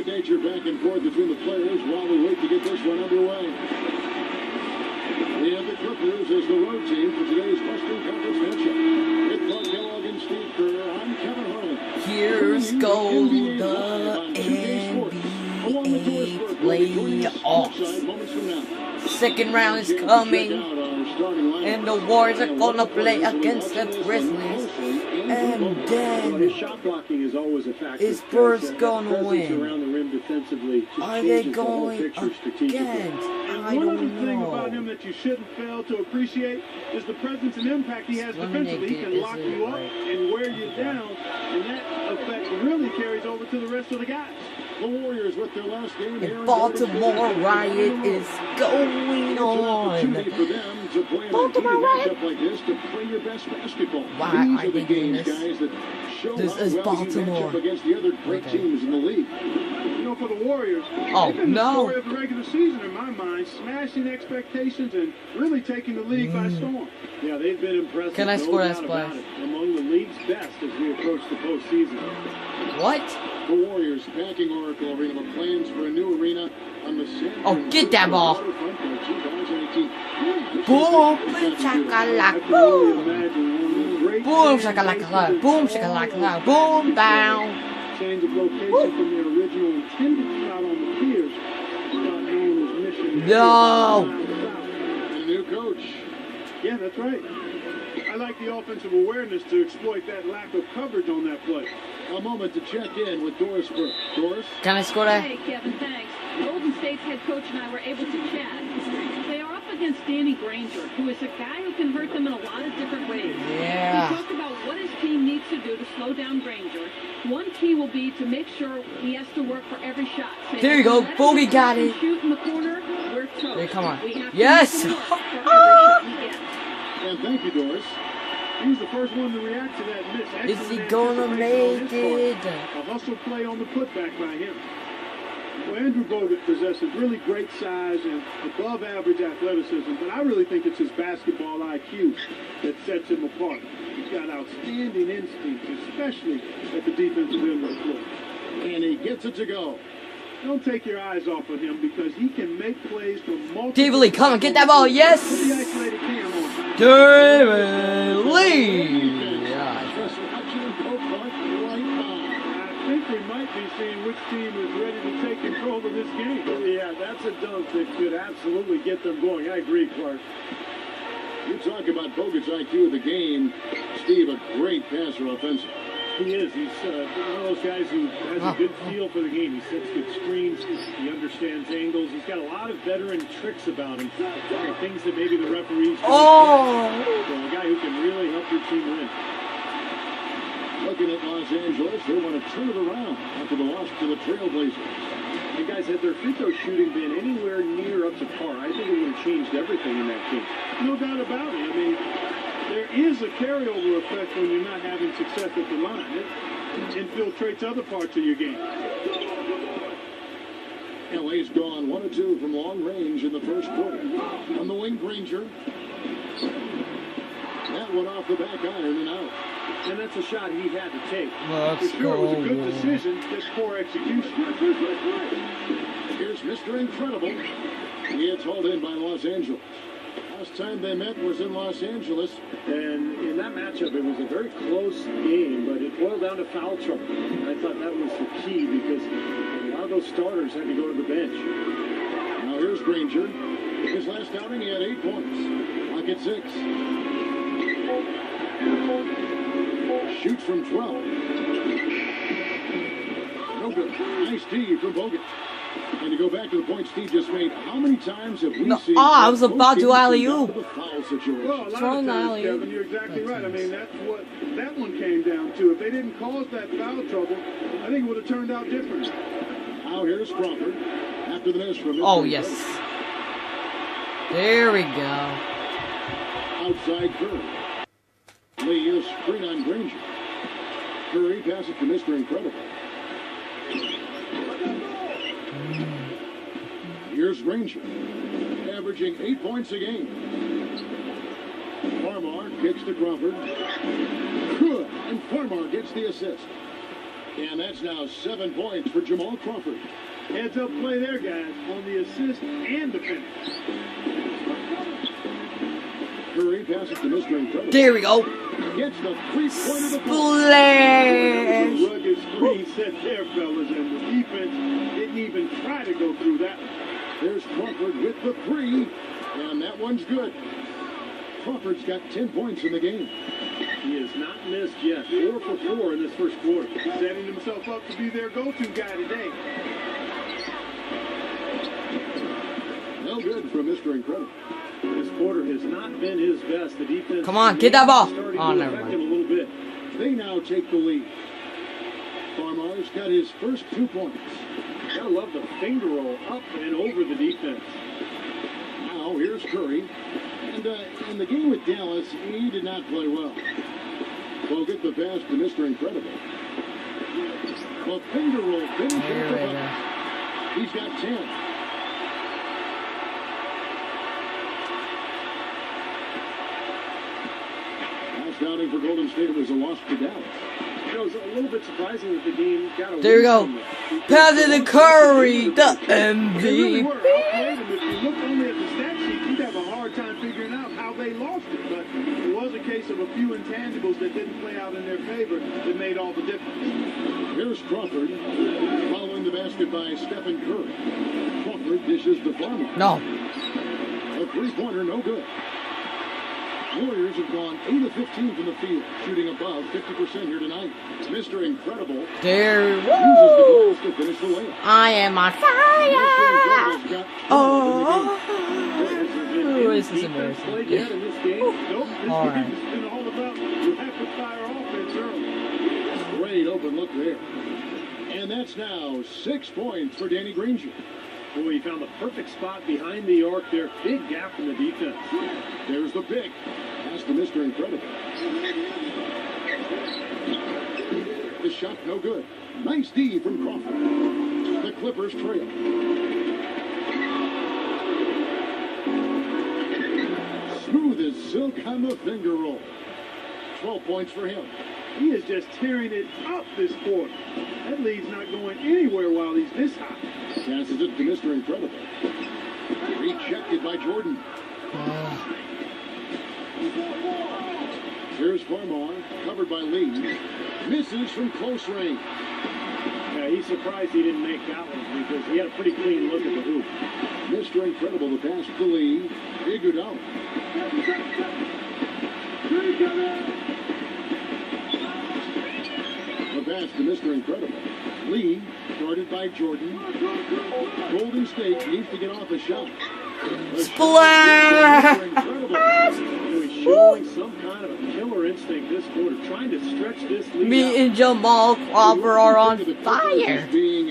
good-natured back and forth between the players while we wait to get this one underway. We have the Clippers as the road team for today's Western Conference matchup. With Clark Kellogg and Steve Kerr, I'm Kevin Harlan. Here's go the NBA playoffs. Second round is coming, and the Warriors are gonna play against the Grizzlies. And then is Spurs gonna win? Are they going against? I One don't other thing know. about him that you shouldn't fail to appreciate is the presence and impact he has defensively. He can lock you up and wear you down, and that effect really carries over to the rest of the guys. The Warriors with their last game here. Baltimore Riot is going on. Baltimore Riot. Why are they doing this? This is Baltimore. Against the other great teams in the league. You know, for the Warriors, Oh, they've been the no. story of the regular season in my mind, smashing expectations and really taking the league by storm. Yeah, they've been impressive. Can I no score that doubt about splash? it. Among the league's best as we approach the postseason. What? The Warriors packing Oracle Arena with plans for a new arena on the San Oh, get that ball. waterfront by 2018. Boom, shakalaka, boom. Imagine one of the great Boom, fans shakalaka, boom, shakalaka, boom, down. change of location from their original intended spot on the piers, spot known as Mission. No. And a new coach. Yeah, that's right. I like the offensive awareness to exploit that lack of coverage on that play. A moment to check in with Doris Burke. Doris? Can I score that? Hey, Kevin, thanks. Golden State's head coach and I were able to chat. They are up against Danny Granger, who is a guy who can hurt them in a lot of different ways. Yeah. We talked about what his team needs to do to slow down Granger. One key will be to make sure he has to work for every shot. Say, There you go. let him Bogey got and it. Shoot in the corner. We're toast. Hey, come on. We have to Yes. make him work for every shot he gets. And thank you, Doris. He was the first one to react to that miss. Is he Excellent gonna anticipation make on his it? part. A hustle play on the putback by him. Well, Andrew Bogut possesses really great size and above average athleticism, but I really think it's his basketball IQ that sets him apart. He's got outstanding instincts, especially at the defensive end of the floor. And he gets it to go. Don't take your eyes off of him because he can make plays from multiple... David Lee, come on, get that ball. Yes. Put the isolated cam on. David Lee. Yeah. Just watching him go right by. I think we might be seeing which team is ready to take control of this game. Yeah, that's a dunk that could absolutely get them going. I agree, Clark. You talk about Bogut's IQ of the game. Steve, a great passer offensive. He is. He's one of those guys who has a good feel for the game. He sets good screens. He understands angles. He's got a lot of veteran tricks about him. Things that maybe the referees don't. Oh. So a guy who can really help your team win. Looking at Los Angeles, they want to turn it around after the loss to the Trailblazers. And guys, had their free throw shooting been anywhere near up to par, I think it would have changed everything in that game. No doubt about it. I mean, there is a carryover effect when you're not having success at the line. It infiltrates other parts of your game. LA's gone 1 of 2 from long range in the first quarter. On the wing, Granger. That one off the back iron and out. And that's a shot he had to take. Let's For sure, it was a good go. decision, just poor execution. Here's Mr. Incredible. He gets hauled in by Los Angeles. Last time they met was in Los Angeles. And in that matchup, it was a very close game, but it boiled down to foul trouble. And I thought that was the key because a lot of those starters had to go to the bench. Now here's Granger. His last outing, he had 8 points. Clock at 6. Shoots from 12. No good. Nice D from Bogut. And to go back to the point Steve just made, how many times have we seen... I was about to alley-oop. the foul situation? Well, a lot Throwing of times, alley-oop. Kevin, you're exactly right. I mean, that's what that one came down to. If they didn't cause that foul trouble, I think it would have turned out different. Now here's Crawford. After the miss from Mr. Oh, yes. There we go. Outside Curry. Lee is screen on Granger. Curry passes to Mr. Incredible. Here's Granger, averaging 8 points a game. Farmar kicks to Crawford. Good, and Farmar gets the assist. And that's now 7 points for Jamal Crawford. Heads up play there, guys, on the assist and the finish. Curry passes to Mr. Incredible. There we go. Gets the three-pointer to Splash. Rugged screen set there, fellas, and the defense didn't even try to go through that one. There's Crawford with the three, and that one's good. Crawford's got 10 points in the game. He has not missed yet. 4 for 4 in this first quarter. Setting himself up to be their go-to guy today. No good from Mr. Incredible. This quarter has not been his best. The defense. Come on, get that ball. Starting Oh, to never affect mind. him a little bit. They now take the lead. Farmar's got his first 2 points. Gotta love the finger roll up and over the defense. Now here's Curry. And in the game with Dallas, he did not play well. We'll get the pass to Mr. Incredible. The finger roll finish at the bucket. He's got 10. Scouting for Golden State, it was a loss to Dallas. You know, it was a little bit surprising that the game got away. There we go. from it. Pass it to Curry, the They really MVP. were outplayed, and if you look only at the stat sheet, you'd have a hard time figuring out how they lost it. But it was a case of a few intangibles that didn't play out in their favor that made all the difference. Here's Crawford, following the basket by Stephen Curry. Crawford dishes to Farmer. No. A three-pointer, no good. Warriors have gone 8 of 15 from the field, shooting above 50% here tonight. Mr. Incredible There. uses the Woo! glass to finish the layup. I am on Mr. fire. Incredible's got 12 in the game. Oh. This is Defense embarrassing. played yet in this game. Nope, this All right. game's been all about rapid-fire offense early. Great open look there. And that's now 6 points for Danny Granger. Boy, he found the perfect spot behind the arc there. Big gap in the defense. There's the pick. Pass to Mr. Incredible. The shot no good. Nice D from Crawford. The Clippers trail. Smooth as silk on the finger roll. 12 points for him. He is just tearing it up this quarter. That lead's not going anywhere while he's this high. Passes it to Mr. Incredible. Rejected by Jordan. Here's Farmar, covered by Lee. Misses from close range. Yeah, he's surprised he didn't make that one because he had a pretty clean look at the hoop. Mr. Incredible, the pass to Lee. Iguodala. The pass to Mr. Incredible. Lee, guarded by Jordan. Golden State needs to get off a shot. Splash! He's showing some kind of a killer instinct this quarter, trying to stretch this lead Me out. and Jamal Crawford are on fire.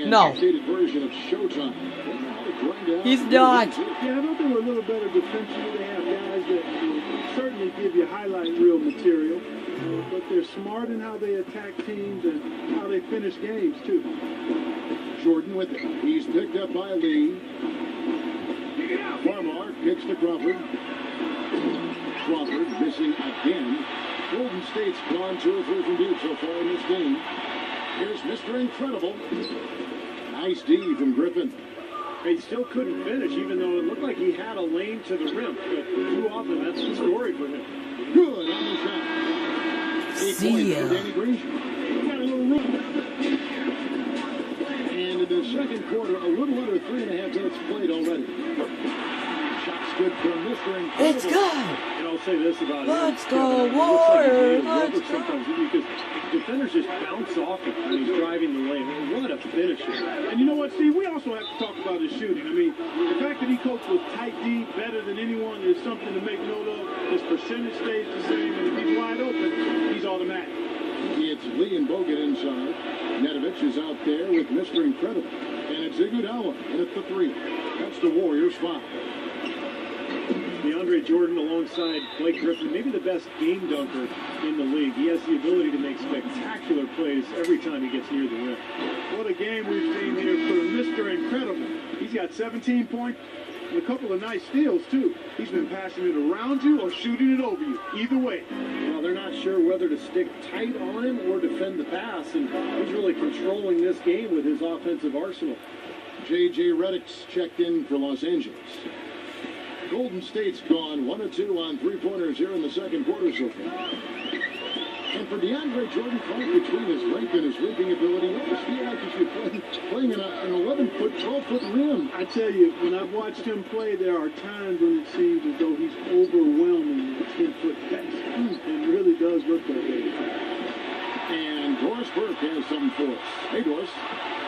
No. He's not. Yeah, I thought they were a little better defensively. They have guys that will certainly give you highlight reel material, but they're smart in how they attack teams and how they finish games, too. Jordan with it. He's picked up by Lee. Farmar kicks to Crawford. Crawford missing again. Golden State's gone 2 or 3 from deep so far in this game. Here's Mr. Incredible. Nice D from Griffin. He still couldn't finish, even though it looked like he had a lane to the rim. But too often, that's the story for him. Good on the shot. 8 See points ya. for Danny Granger. Got a little run. And in the second quarter, a little under 3.5 minutes played already. Shots good from Mr. Incredible. It's good. And I'll say this about him. Let's go, It looks like he's Warriors. playing Let's rubber go. sometimes because defenders just bounce off him when he's driving the lane. What a finisher. And you know what, Steve? We also have to talk about his shooting. I mean, the fact that he copes with tight D better than anyone is something to make note of. His percentage stays the same, and if he's wide open, he's automatic. It's Lee and Bogut inside. Nedovic is out there with Mr. Incredible. And it's Iguodala, and it's the 3. That's the Warriors' 5. DeAndre Jordan alongside Blake Griffin, maybe the best game dunker in the league. He has the ability to make spectacular plays every time he gets near the rim. What a game we've seen here for Mr. Incredible. He's got 17 points, And a couple of nice steals, too. He's been passing it around you or shooting it over you. Either way. Well, they're not sure whether to stick tight on him or defend the pass, and he's really controlling this game with his offensive arsenal. J.J. Redick's checked in for Los Angeles. Golden State's gone 1 of 2 on three-pointers here in the second quarter so far. And for DeAndre Jordan, Clark, between his length and his leaping ability, you almost feel like he should be playing in an 11-foot, 12-foot rim. I tell you, when I've watched him play, there are times when it seems as though he's overwhelming the 10-foot pass. It really does look that way. And Doris Burke has something for us. Hey, Doris.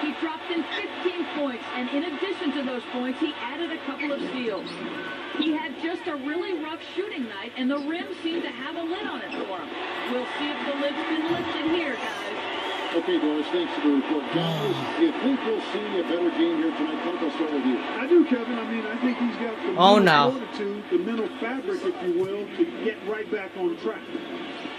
He dropped in 15 points, and in addition to those points, he added a couple of steals. He had just a really rough shooting night, and the rim seemed to have a lid on it for him. We'll see if the lid's been lifted here, guys. Okay, Doris, thanks for the report. Guys, do you think we'll see a better game here tonight? Clark, I'll start with you. I do, Kevin. I mean, I think he's got the mental fortitude, the mental fabric, if you will, to get right back on track.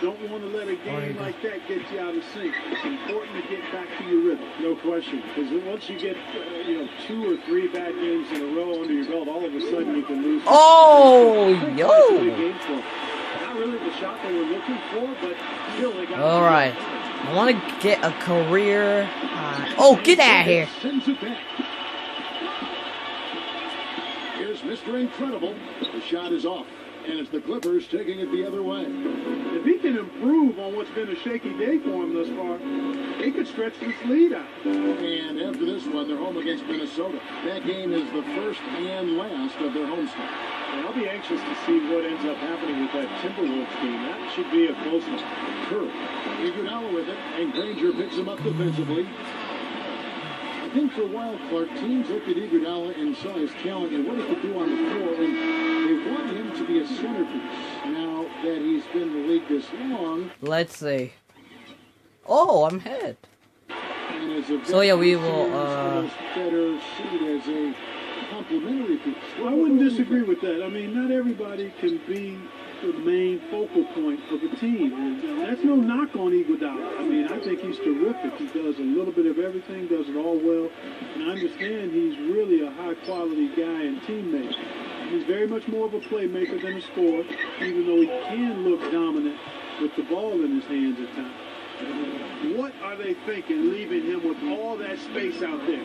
Don't want to let a game like that get you out of sync. It's important to get back to your rhythm. No question, because once you get 2 or 3 bad games in a row under your belt, all of a sudden you can lose. Oh, yo! Not really the shot they were looking for, but still they got. All right, I want to get a career. Oh, get out of here! Sends it back. Here's Mr. Incredible. The shot is off. And it's the Clippers taking it the other way. If he can improve on what's been a shaky day for him thus far, he could stretch this lead out. And after this one, they're home against Minnesota. That game is the first and last of their homestand. And I'll be anxious to see what ends up happening with that Timberwolves game. That should be a close one. Curry, Iguodala with it, and Granger picks him up defensively. I think for a while, Clark, teams looked at Iguodala and saw his talent and what he could do on the floor, and they wanted him to be a centerpiece. Now that he's been in the league this long... Let's see. Oh, I'm hit. And as a so yeah, we will, better seen as a complimentary piece. Well, I wouldn't disagree with that. I mean, not everybody can be the main focal point of a team. And that's no knock on Iguodala. I mean, I think he's terrific. He does a little bit of everything, does it all well. And I understand he's really a high-quality guy and teammate. He's very much more of a playmaker than a scorer, even though he can look dominant with the ball in his hands at times. What are they thinking, leaving him with all that space out there?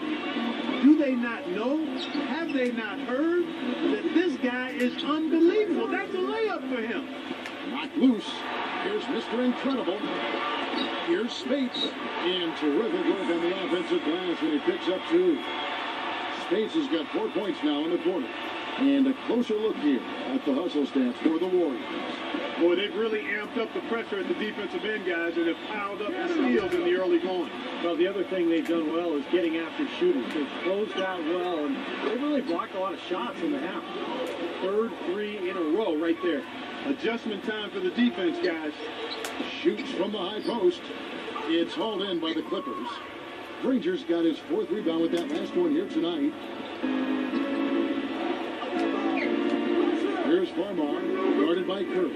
Do they not know? Have they not heard that this guy is unbelievable? That's a layup for him. Knocked loose. Here's Mr. Incredible. Here's Spates. And terrific work on the offensive glass when he picks up 2. Spates has got 4 points now in the quarter. And a closer look here at the hustle stats for the Warriors. Boy, they've really amped up the pressure at the defensive end, guys, and have piled up the steals in the early going. Well, the other thing they've done well is getting after shooters. They've closed out well, and they've really blocked a lot of shots in the half. Third 3 in a row right there. Adjustment time for the defense, guys. Shoots from the high post. It's hauled in by the Clippers. Granger's got his 4th rebound with that last one here tonight. Here's Farmar, guarded by Curry.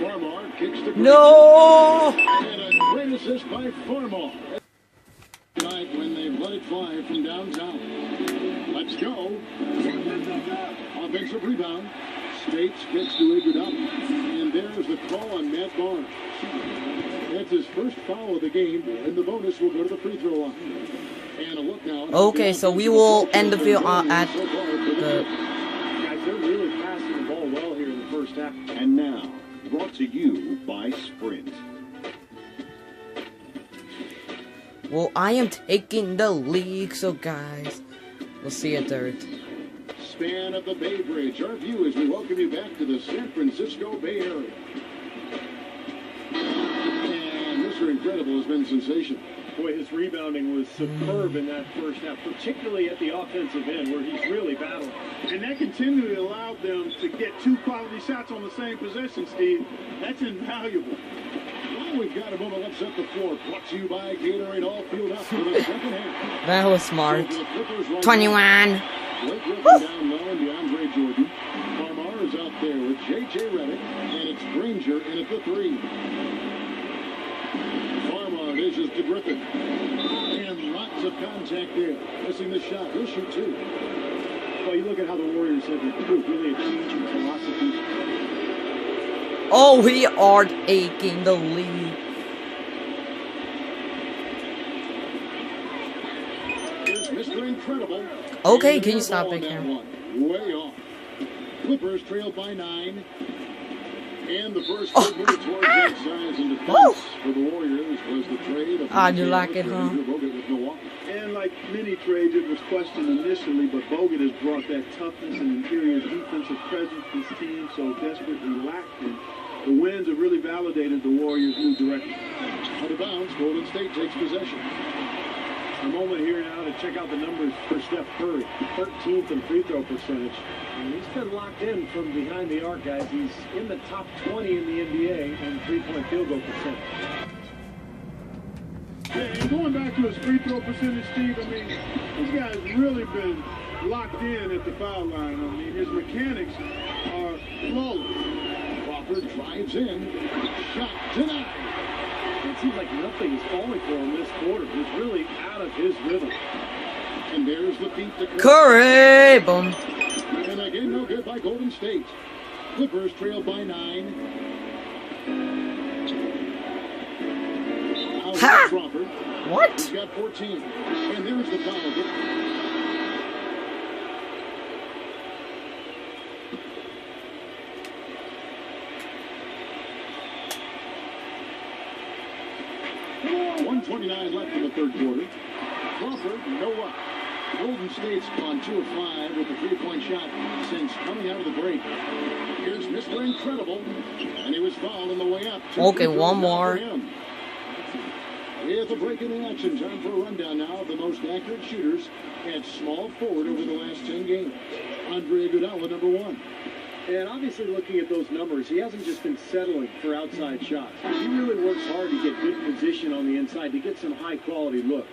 Farmar kicks to Granger. No! And a great assist by Farmar. Tonight when they've let it fly from downtown. Let's go. Offensive rebound. Spates gets to Iguodala. And there's the call on Matt Barnes. That's his first foul of the game, and the bonus will go to the free throw line. And a look now. Okay, so we will end the video at the... They're really passing the ball well here in the first half. And now, brought to you by Sprint. Well, I am taking the league, so guys, we'll see you third. Span of the Bay Bridge. Our view as we welcome you back to the San Francisco Bay Area. And Mr. Incredible has been sensational. Boy, his rebounding was superb in that first half, particularly at the offensive end where he's really battling. And that continually allowed them to get 2 quality shots on the same possession, Steve. That's invaluable. Well, we've got a moment. Let's set the floor. Brought to you by Gatorade. All fueled up for the second half. That was smart. So 21. Blake Griffin down low and DeAndre Jordan. Farmar is out there with J.J. Redick. And it's Granger in at the 3. Farmar dishes to Griffin. And lots of contact there. Missing the shot. He'll shoot 2. Well, you look at how the Warriors have improved, really a change in philosophy. Oh, we are taking the lead. Here's Mr. Incredible. Okay, can you stop it, Cam? Way off. Clippers trailed by 9. And the first big move towards that size and defense for the Warriors was the trade of you like it, huh? And like many trades, it was questioned initially, but Bogut has brought that toughness and interior defensive presence this team so desperately lacked. And the wins have really validated the Warriors' new direction. Out of bounds, Golden State takes possession. A moment here now to check out the numbers for Steph Curry. 13th in free throw percentage. And he's been locked in from behind the arc, guys. He's in the top 20 in the NBA in three-point field goal percentage. Yeah, and going back to his free throw percentage, Steve, I mean, this guy's really been locked in at the foul line. I mean, his mechanics are flawless. Crawford drives in. Shot denied. It seems like nothing is falling for him this quarter. He's really out of his rhythm. And there's the feet to Curry! Boom. And again, no good by Golden State. Clippers trailed by 9. Ha! Crawford. What? He's got 14. And there's the foul. .129 left in the third quarter. Crawford, no luck. Golden State's gone 2 of 5 with the three-point shot since coming out of the break. Here's Mr. Incredible, and he was fouled on the way up. Okay, one more. With a break in the action, time for a rundown now of the most accurate shooters at small forward over the last 10 games. Andre Iguodala, number 1. And obviously looking at those numbers, he hasn't just been settling for outside shots. He really works hard to get good position on the inside to get some high-quality looks.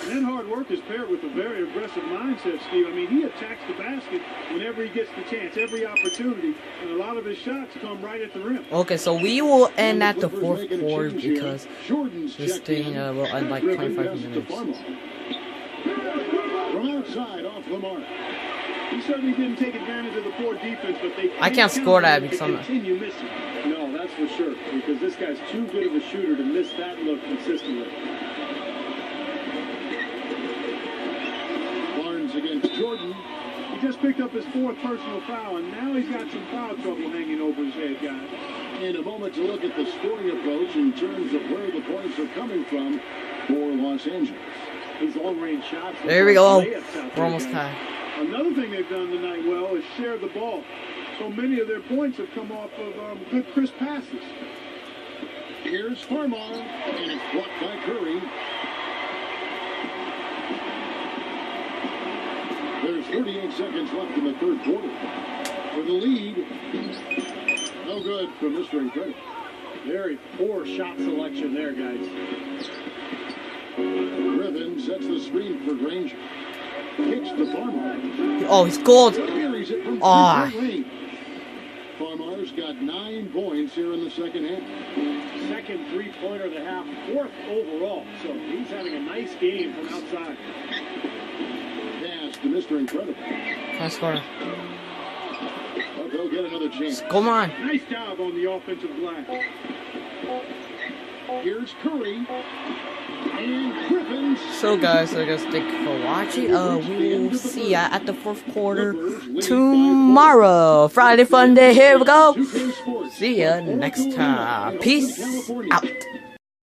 And that hard work is paired with a very aggressive mindset, Steve. I mean, he attacks the basket whenever he gets the chance, every opportunity, and a lot of his shots come right at the rim. Okay, so we will end at the fourth quarter because this thing will end like 25 minutes. From outside, off the mark. He certainly didn't take advantage of the poor defense, but they I can't score that because I'm continue missing. No, that's for sure, because this guy's too good of a shooter to miss that look consistently. Barnes against Jordan. He just picked up his 4th personal foul, and now he's got some foul trouble hanging over his head, guys. In a moment to look at the scoring approach in terms of where the points are coming from for Los Angeles. These long-range shots. There we go. We're almost tied. Another thing they've done tonight well is share the ball. So many of their points have come off of good crisp passes. Here's Farmar, and it's blocked by Curry. There's 38 seconds left in the third quarter. For the lead, no good from Mr. Incredible. Very poor shot selection there, guys. Griffin sets the screen for Granger. Kicks to Farmar. Oh, he's gold. Ah. Farmar's got 9 points here in the second half. Second three-pointer of the half, 4th overall. So he's having a nice game from outside. Pass to Mr. Incredible. Nice score. But they'll get another chance. Come on. Nice job on the offensive glass. Here's Curry. And Griffin. So guys, I guess thank you for watching. We will see ya at the fourth quarter tomorrow. Friday fun day. Here we go. See ya next time. Peace out.